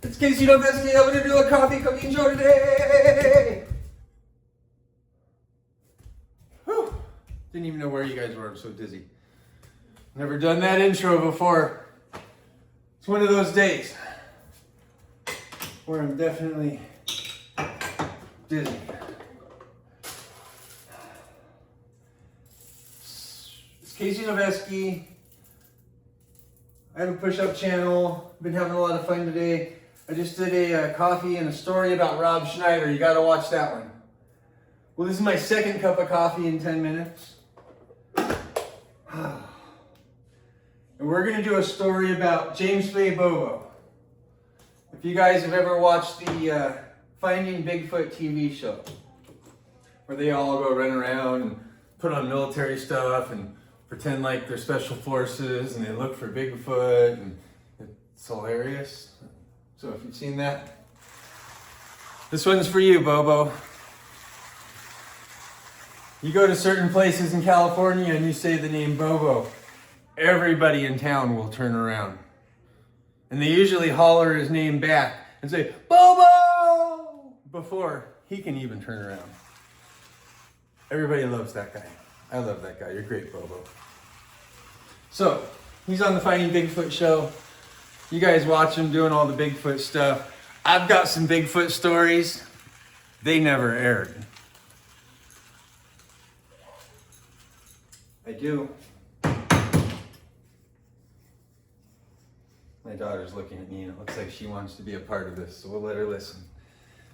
It's Casey NOVESKE. I'm going to do a coffee cooking show today. Whew. Didn't even know where you guys were. I'm so dizzy. Never done that intro before. It's one of those days where I'm definitely dizzy. It's Casey NOVESKE. I have a push-up channel. Been having a lot of fun today. I just did a coffee and a story about Rob Schneider. You got to watch that one. Well, this is my second cup of coffee in 10 minutes. And we're going to do a story about James Bay Bobo. If you guys have ever watched the Finding Bigfoot TV show, where they all go run around and put on military stuff and pretend like they're special forces and they look for Bigfoot, and it's hilarious. So if you've seen that, this one's for you, Bobo. You go to certain places in California and you say the name Bobo, everybody in town will turn around. And they usually holler his name back and say, Bobo! Before he can even turn around. Everybody loves that guy. I love that guy. You're great, Bobo. So, he's on the Finding Bigfoot show. You guys watch him doing all the Bigfoot stuff. I've got some Bigfoot stories. They never aired. I do. My daughter's looking at me and it looks like she wants to be a part of this, so we'll let her listen.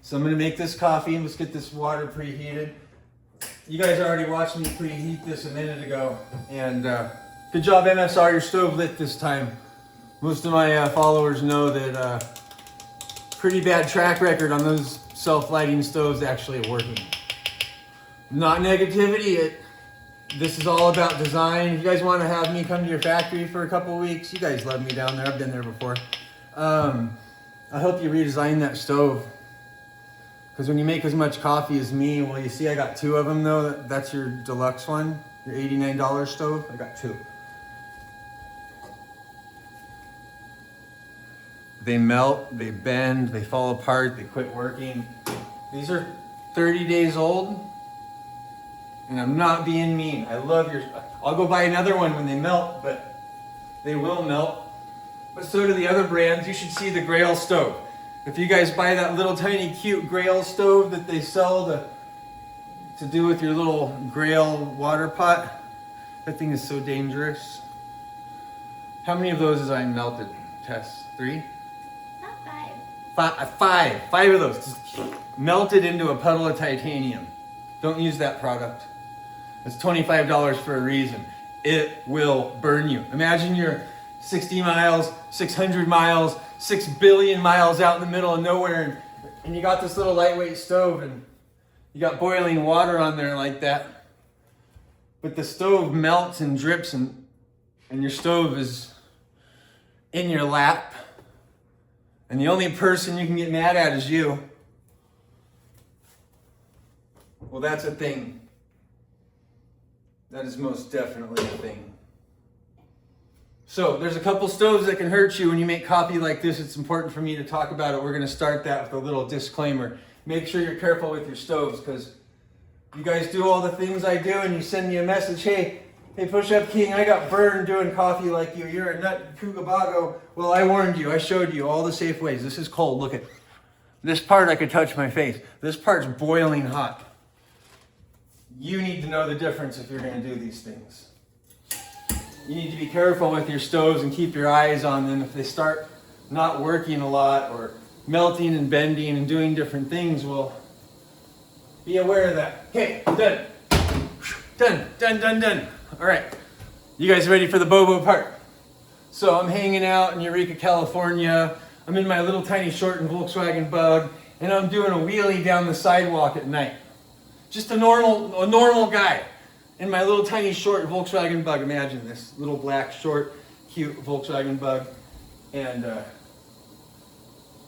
So I'm gonna make this coffee. Let's get this water preheated. You guys already watched me preheat this a minute ago, and good job, MSR, your stove lit this time. Most of my followers know that pretty bad track record on those self-lighting stoves actually working. Not negativity, this is all about design. If you guys want to have me come to your factory for a couple weeks, you guys love me down there, I've been there before. I'll help you redesign that stove. Because when you make as much coffee as me, well, you see I got two of them though. That's your deluxe one, your $89 stove. I got two. They melt, they bend, they fall apart, they quit working. These are 30 days old, and I'm not being mean. I love yours. I'll go buy another one when they melt, but they will melt. But so do the other brands. You should see the Grail stove. If you guys buy that little tiny cute Grail stove that they sell to do with your little Grail water pot, that thing is so dangerous. How many of those has I melted? Tess? 3? Five of those. Just melted into a puddle of titanium. Don't use that product. It's $25 for a reason. It will burn you. Imagine you're 60 miles, 600 miles, 6 billion miles out in the middle of nowhere, and you got this little lightweight stove and you got boiling water on there like that. But the stove melts and drips and your stove is in your lap. And the only person you can get mad at is you. Well, that's a thing. That is most definitely a thing. So there's a couple stoves that can hurt you when you make coffee like this. It's important for me to talk about it. We're going to start that with a little disclaimer. Make sure you're careful with your stoves, because you guys do all the things I do and you send me a message, hey, Push Up King, I got burned doing coffee like you. You're a nut Kugabago. Well, I warned you. I showed you all the safe ways. This is cold. Look at this part. I could touch my face. This part's boiling hot. You need to know the difference if you're going to do these things. You need to be careful with your stoves and keep your eyes on them. If they start not working a lot or melting and bending and doing different things, well, be aware of that. Okay, done. Done. All right, you guys ready for the Bobo part? So I'm hanging out in Eureka, California. I'm in my little tiny shortened Volkswagen Bug, and I'm doing a wheelie down the sidewalk at night. Just a normal guy in my little tiny short Volkswagen Bug. Imagine this little black short cute Volkswagen Bug, and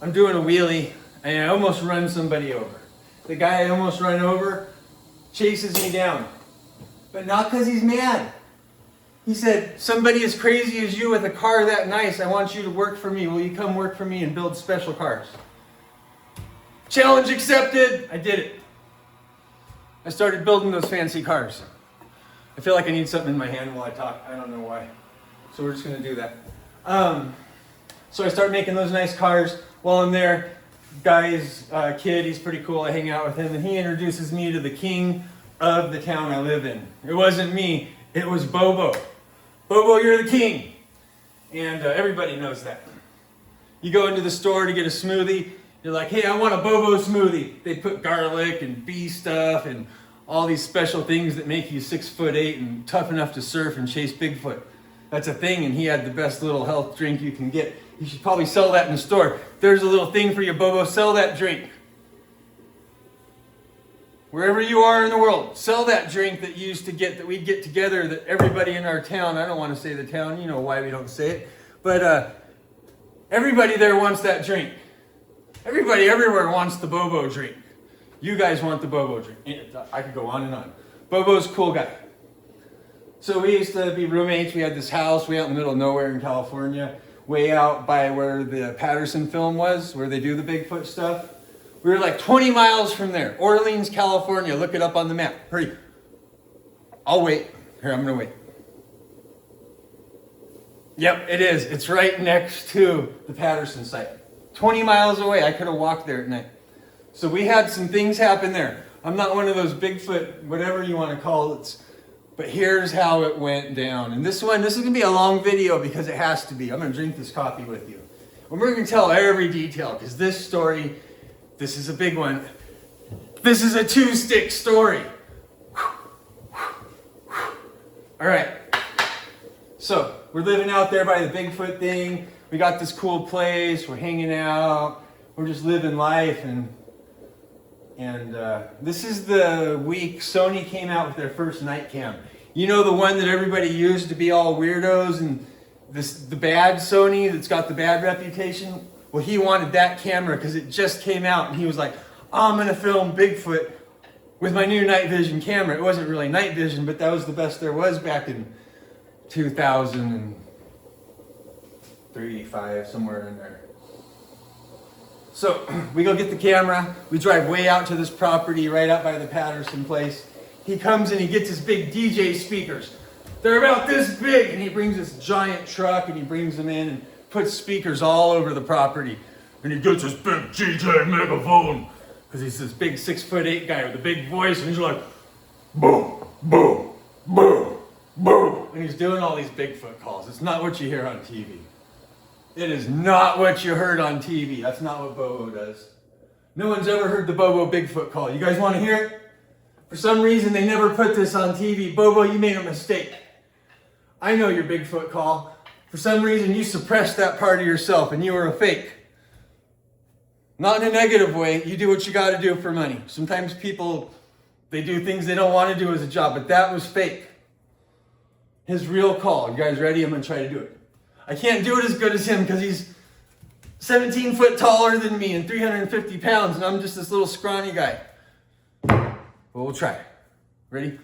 I'm doing a wheelie and I almost run somebody over. The guy I almost run over chases me down, but not because he's mad. He said, somebody as crazy as you with a car that nice, I want you to work for me. Will you come work for me and build special cars? Challenge accepted. I did it. I started building those fancy cars. I feel like I need something in my hand while I talk. I don't know why. So we're just going to do that. So I start making those nice cars. While I'm there, guy's kid, he's pretty cool. I hang out with him, and he introduces me to the king of the town I live in. It wasn't me. It was Bobo. Bobo, you're the king. And everybody knows that. You go into the store to get a smoothie. You're like, hey, I want a Bobo smoothie. They put garlic and bee stuff and all these special things that make you 6'8" and tough enough to surf and chase Bigfoot. That's a thing, and he had the best little health drink you can get. You should probably sell that in the store. There's a little thing for you, Bobo. Sell that drink. Wherever you are in the world, sell that drink that you used to get, that we'd get together, that everybody in our town, I don't want to say the town, you know why we don't say it, but everybody there wants that drink. Everybody everywhere wants the Bobo drink. You guys want the Bobo drink. I could go on and on. Bobo's a cool guy. So we used to be roommates. We had this house way out in the middle of nowhere in California, way out by where the Patterson film was, where they do the Bigfoot stuff. We were like 20 miles from there. Orleans, California. Look it up on the map. Hurry. I'll wait. Here, I'm going to wait. Yep, it is. It's right next to the Patterson site. 20 miles away. I could have walked there at night. So we had some things happen there. I'm not one of those Bigfoot, whatever you want to call it, but here's how it went down. And this is going to be a long video because it has to be. I'm going to drink this coffee with you. And we're going to tell every detail because this story, this is a big one. This is a two-stick story. All right. So we're living out there by the Bigfoot thing. We got this cool place. We're hanging out. We're just living life. And this is the week Sony came out with their first night cam. You know, the one that everybody used to be all weirdos, and the bad Sony that's got the bad reputation? Well, he wanted that camera because it just came out, and he was like, I'm going to film Bigfoot with my new night vision camera. It wasn't really night vision, but that was the best there was back in 2003, 5, somewhere in there. So we go get the camera. We drive way out to this property right out by the Patterson place. He comes and he gets his big DJ speakers. They're about this big, and he brings this giant truck and he brings them in and puts speakers all over the property. And he gets this big DJ megaphone because he's this big 6'8" guy with a big voice, and he's like, boom, boom, boom, boom. And he's doing all these Bigfoot calls. It's not what you hear on TV. It is not what you heard on TV. That's not what Bobo does. No one's ever heard the Bobo Bigfoot call. You guys want to hear it? For some reason, they never put this on TV. Bobo, you made a mistake. I know your Bigfoot call. For some reason, you suppressed that part of yourself and you were a fake. Not in a negative way. You do what you got to do for money. Sometimes people, they do things they don't want to do as a job, but that was fake. His real call. You guys ready? I'm going to try to do it. I can't do it as good as him because he's 17 foot taller than me and 350 pounds, and I'm just this little scrawny guy. But we'll try. Ready?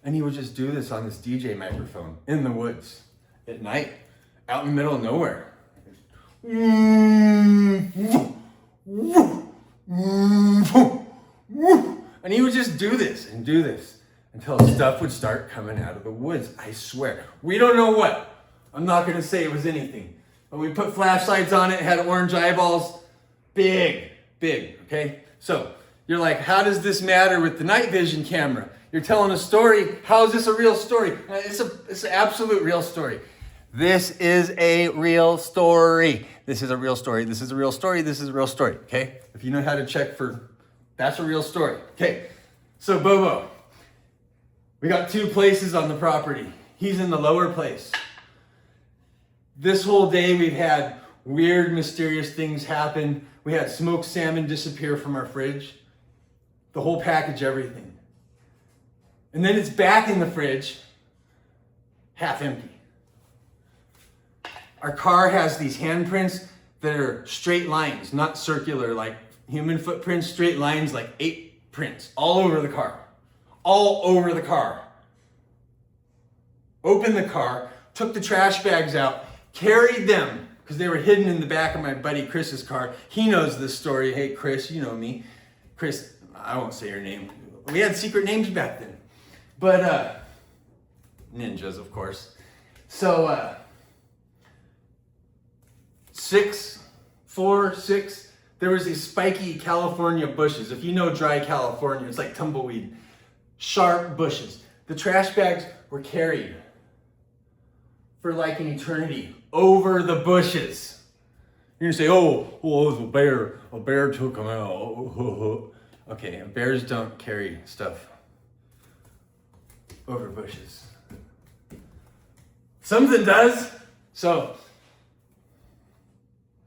And he would just do this on this DJ microphone in the woods at night, out in the middle of nowhere. And he would just do this and do this until stuff would start coming out of the woods. I swear. We don't know what. I'm not going to say it was anything. But we put flashlights on it, had orange eyeballs. Big, big, okay? So you're like, how does this matter with the night vision camera? You're telling a story. How is this a real story? It's an absolute real story. This is a real story. This is a real story. This is a real story. This is a real story. Okay? If you know how to check for, that's a real story. Okay. So Bobo, we got two places on the property. He's in the lower place. This whole day we've had weird, mysterious things happen. We had smoked salmon disappear from our fridge. The whole package, everything. And then it's back in the fridge, half empty. Our car has these handprints that are straight lines, not circular, like human footprints, straight lines, like ape prints, all over the car. All over the car. Opened the car, took the trash bags out, carried them, because they were hidden in the back of my buddy Chris's car. He knows this story. Hey, Chris, you know me. Chris, I won't say your name. We had secret names back then. But, ninjas, of course. So, 4, 6, there was these spiky California bushes. If you know dry California, it's like tumbleweed. Sharp bushes. The trash bags were carried for like an eternity over the bushes. You're gonna say, oh, it was a bear. A bear took them out. Okay, bears don't carry stuff over bushes. Something does. So,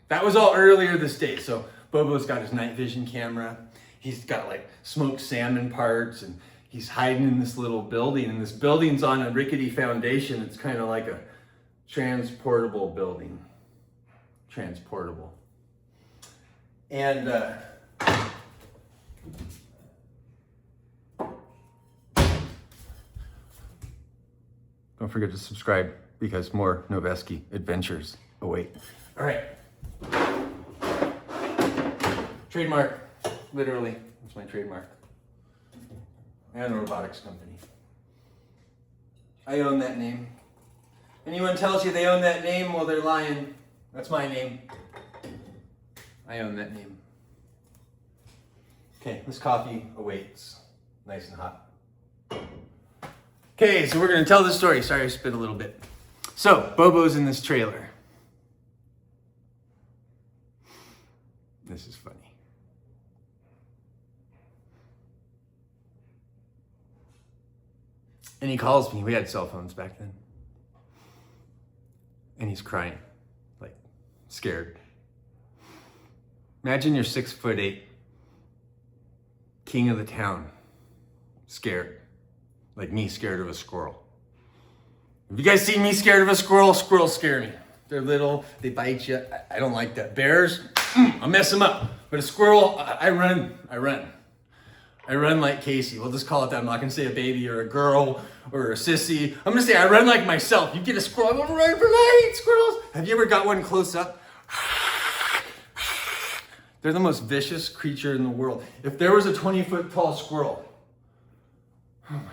that was all earlier this day. So, Bobo's got his night vision camera. He's got like smoked salmon parts, and he's hiding in this little building. And this building's on a rickety foundation. It's kind of like a transportable building. Transportable. And don't forget to subscribe because more Noveske adventures await. All right. Trademark. Literally. That's my trademark. And a robotics company. I own that name. Anyone tells you they own that name, well, they're lying. That's my name. I own that name. Okay, this coffee awaits. Nice and hot. Okay, so we're going to tell this story. Sorry, I spit a little bit. So, Bobo's in this trailer. This is funny. And he calls me. We had cell phones back then. And he's crying, like scared. Imagine you're 6'8", king of the town, scared. Like me scared of a squirrel. Have you guys seen me scared of a squirrel? Squirrels scare me. They're little, they bite you. I don't like that. Bears, I'll mess them up. But a squirrel, I run. I run like Casey. We'll just call it that. I'm not gonna say a baby or a girl or a sissy. I'm gonna say I run like myself. You get a squirrel, I'm gonna run for light, squirrels. Have you ever got one close up? They're the most vicious creature in the world. If there was a 20-foot tall squirrel, oh my,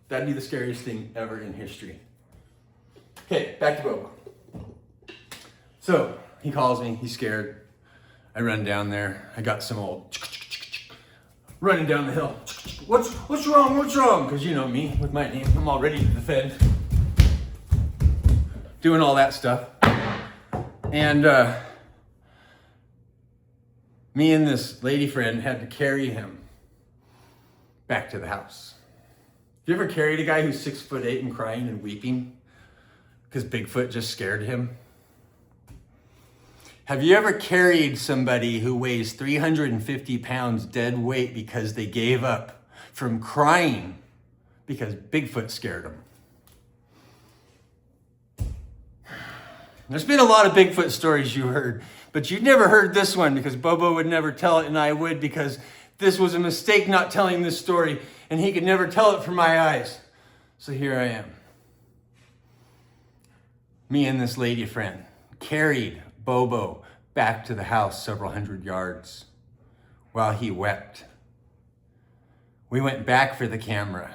that'd be the scariest thing ever in history. Okay, back to Bobo. So he calls me, he's scared. I run down there. I got some old running down the hill. What's wrong? What's wrong? Because you know me with my name. I'm all ready to defend. Doing all that stuff. And me and this lady friend had to carry him back to the house. Have you ever carried a guy who's 6'8" and crying and weeping because Bigfoot just scared him? Have you ever carried somebody who weighs 350 pounds dead weight because they gave up from crying because Bigfoot scared them? There's been a lot of Bigfoot stories you heard, but you've never heard this one because Bobo would never tell it and I would, because this was a mistake not telling this story and he could never tell it from my eyes. So here I am. Me and this lady friend carried Bobo back to the house several hundred yards while he wept. We went back for the camera.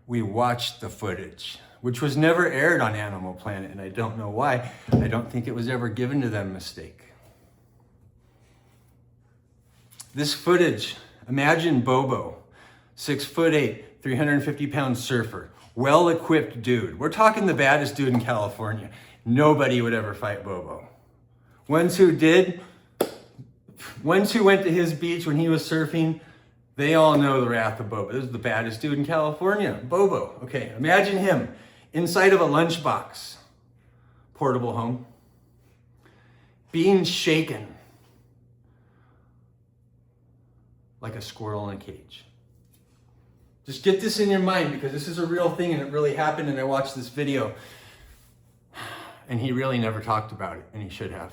We watched the footage, which was never aired on Animal Planet, and I don't know why. I don't think it was ever given to them mistake. This footage, imagine Bobo, 6'8", 350-pound surfer, well-equipped dude. We're talking the baddest dude in California. Nobody would ever fight Bobo. Ones who did, ones who went to his beach when he was surfing, they all know the wrath of Bobo. This is the baddest dude in California, Bobo. Okay, imagine him inside of a lunchbox, portable home, being shaken like a squirrel in a cage. Just get this in your mind because this is a real thing and it really happened, and I watched this video and he really never talked about it, and he should have.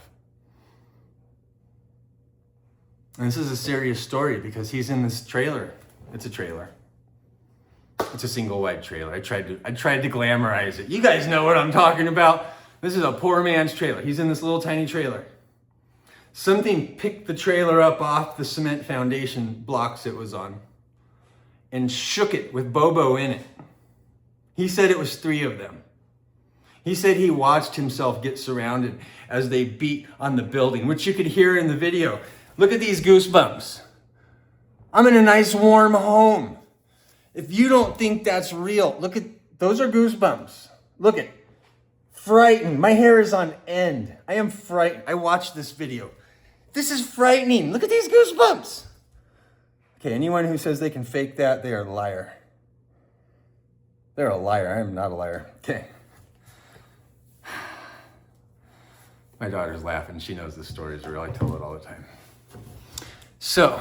And this is a serious story because he's in this trailer. It's a trailer. It's a single wide trailer. I tried to glamorize it. You guys know what I'm talking about. This is a poor man's trailer. He's in this little tiny trailer. Something picked the trailer up off the cement foundation blocks it was on and shook it with Bobo in it. He said it was 3 of them. He said he watched himself get surrounded as they beat on the building, which you could hear in the video. Look at these goosebumps. I'm in a nice warm home. If you don't think that's real, look at, those are goosebumps. Look at, frightened. My hair is on end. I am frightened. I watched this video. This is frightening. Look at these goosebumps. Okay, anyone who says they can fake that, they are a liar. They're a liar. I am not a liar. Okay. My daughter's laughing. She knows this story is real. I tell it all the time. So,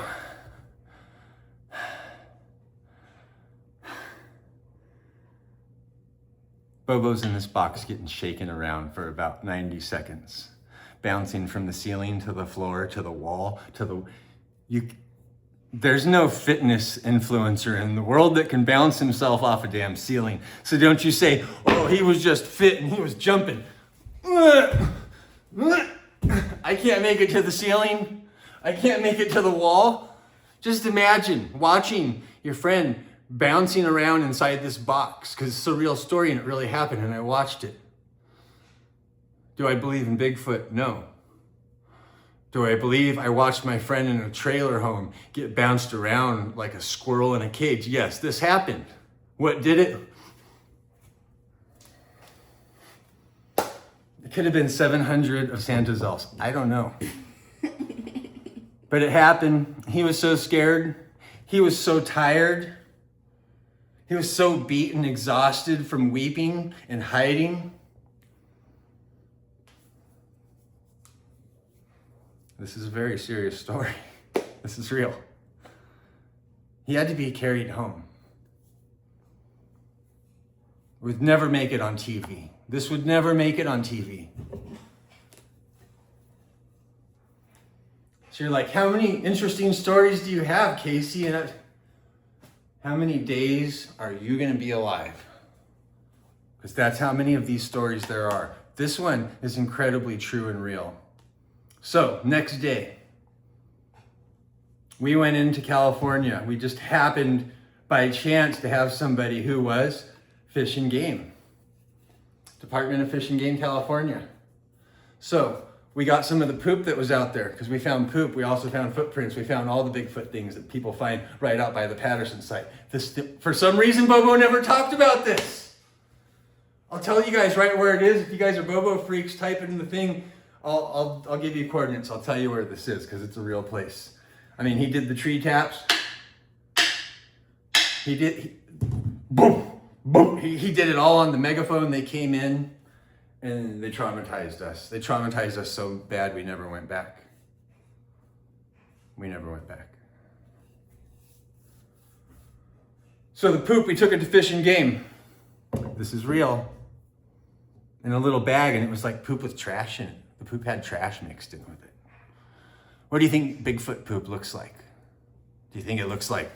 Bobo's in this box getting shaken around for about 90 seconds, bouncing from the ceiling to the floor, to the wall, to the... There's no fitness influencer in the world that can bounce himself off a damn ceiling. So don't you say, oh, he was just fit and he was jumping. I can't make it to the ceiling. I can't make it to the wall. Just imagine watching your friend bouncing around inside this box, because it's a real story and it really happened and I watched it. Do I believe in Bigfoot? No. Do I believe I watched my friend in a trailer home get bounced around like a squirrel in a cage? Yes, this happened. What did it? It could have been 700 of Santa's elves. I don't know. But it happened. He was so scared. He was so tired. He was so beaten, exhausted from weeping and hiding. This is a very serious story. This is real. He had to be carried home. Would never make it on TV. This would never make it on TV. So you're like, how many interesting stories do you have, Casey? And how many days are you going to be alive? Because that's how many of these stories there are. This one is incredibly true and real. So, next day, we went into California. We just happened by chance to have somebody who was Fish and Game. Department of Fish and Game, California. So, we got some of the poop that was out there, because we found poop. We also found footprints. We found all the Bigfoot things that people find right out by the Patterson site. For some reason, Bobo never talked about this. I'll tell you guys right where it is. If you guys are Bobo freaks, type it in the thing. I'll give you coordinates. I'll tell you where this is, because it's a real place. I mean, he did the tree taps. Boom, boom. He did it all on the megaphone. They came in and they traumatized us. They traumatized us so bad we never went back. We never went back. So the poop, we took it to Fish and Game. This is real. In a little bag, and it was like poop with trash in it. The poop had trash mixed in with it. What do you think Bigfoot poop looks like? Do you think it looks like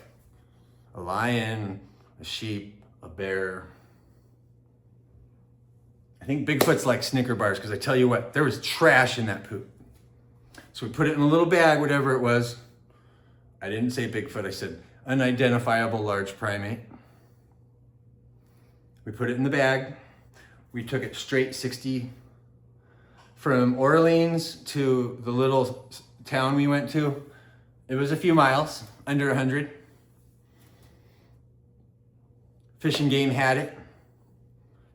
a lion, a sheep, a bear? I think Bigfoot's like Snicker bars, because I tell you what, there was trash in that poop. So we put it in a little bag, whatever it was. I didn't say Bigfoot, I said unidentifiable large primate. We put it in the bag. We took it straight 60 from Orleans to the little town we went to. It was a few miles, under 100. Fish and Game had it.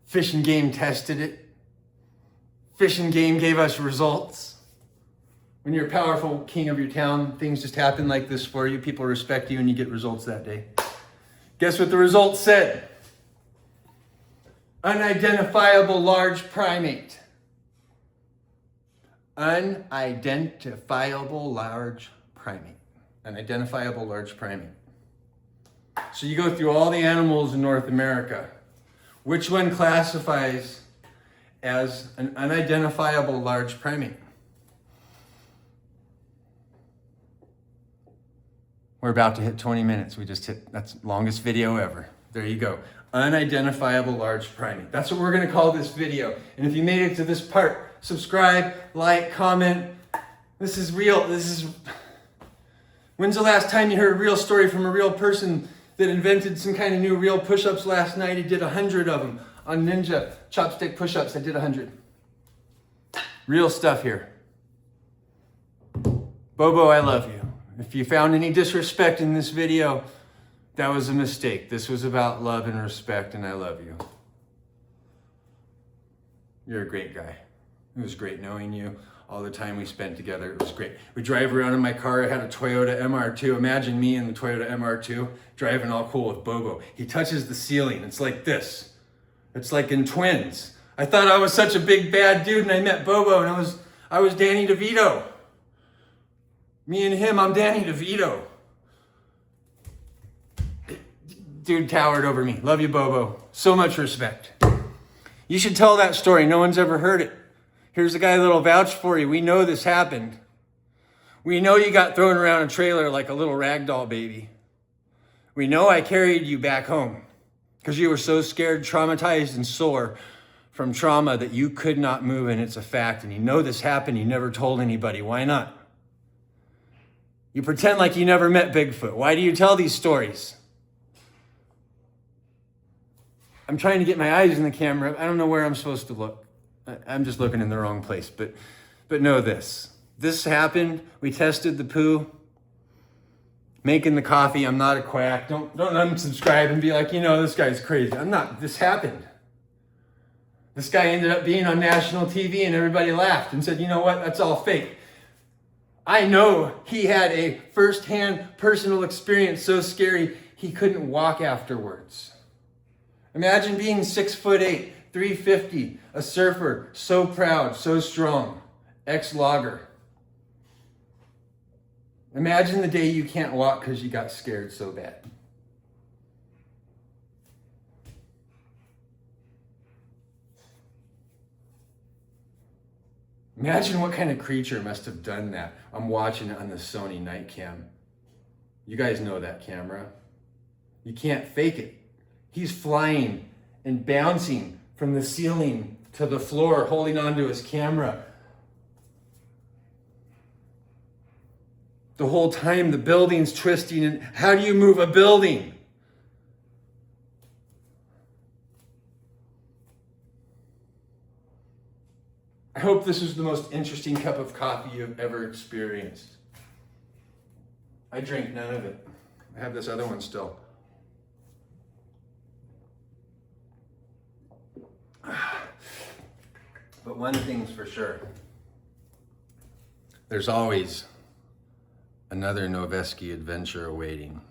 Fish and Game tested it. Fish and Game gave us results. When you're a powerful king of your town, things just happen like this for you. People respect you and you get results that day. Guess what the results said? Unidentifiable large primate. Unidentifiable large primate. Unidentifiable large primate. So you go through all the animals in North America. Which one classifies as an unidentifiable large primate? We're about to hit 20 minutes. We just hit, that's the longest video ever. There you go. Unidentifiable large primate. That's what we're gonna call this video. And if you made it to this part, subscribe, like, comment. This is real. When's the last time you heard a real story from a real person that invented some kind of new real push-ups last night? He did 100 of them on ninja chopstick push-ups. I did 100. Real stuff here. Bobo, I love you. If you found any disrespect in this video, that was a mistake. This was about love and respect, and I love you. You're a great guy. It was great knowing you. All the time we spent together, it was great. We drive around in my car. I had a Toyota MR2. Imagine me in the Toyota MR2 driving all cool with Bobo. He touches the ceiling. It's like this. It's like in Twins. I thought I was such a big bad dude, and I met Bobo, and I was Danny DeVito. Me and him, I'm Danny DeVito. Dude towered over me. Love you, Bobo. So much respect. You should tell that story. No one's ever heard it. Here's a guy that'll vouch for you. We know this happened. We know you got thrown around a trailer like a little ragdoll baby. We know I carried you back home because you were so scared, traumatized, and sore from trauma that you could not move, and it's a fact. And you know this happened. You never told anybody. Why not? You pretend like you never met Bigfoot. Why do you tell these stories? I'm trying to get my eyes in the camera. I don't know where I'm supposed to look. I'm just looking in the wrong place. But know this. This happened. We tested the poo. Making the coffee. I'm not a quack. Don't unsubscribe and be like, you know, this guy's crazy. I'm not. This happened. This guy ended up being on national TV and everybody laughed and said, you know what? That's all fake. I know he had a first-hand personal experience so scary he couldn't walk afterwards. Imagine being 6'8", 350, a surfer, so proud, so strong, ex-logger. Imagine the day you can't walk because you got scared so bad. Imagine what kind of creature must have done that. I'm watching it on the Sony night cam. You guys know that camera. You can't fake it. He's flying and bouncing from the ceiling to the floor, holding onto his camera. The whole time the building's twisting. And how do you move a building? I hope this was the most interesting cup of coffee you've ever experienced. I drank none of it. I have this other one still. But one thing's for sure. There's always another Noveske adventure awaiting.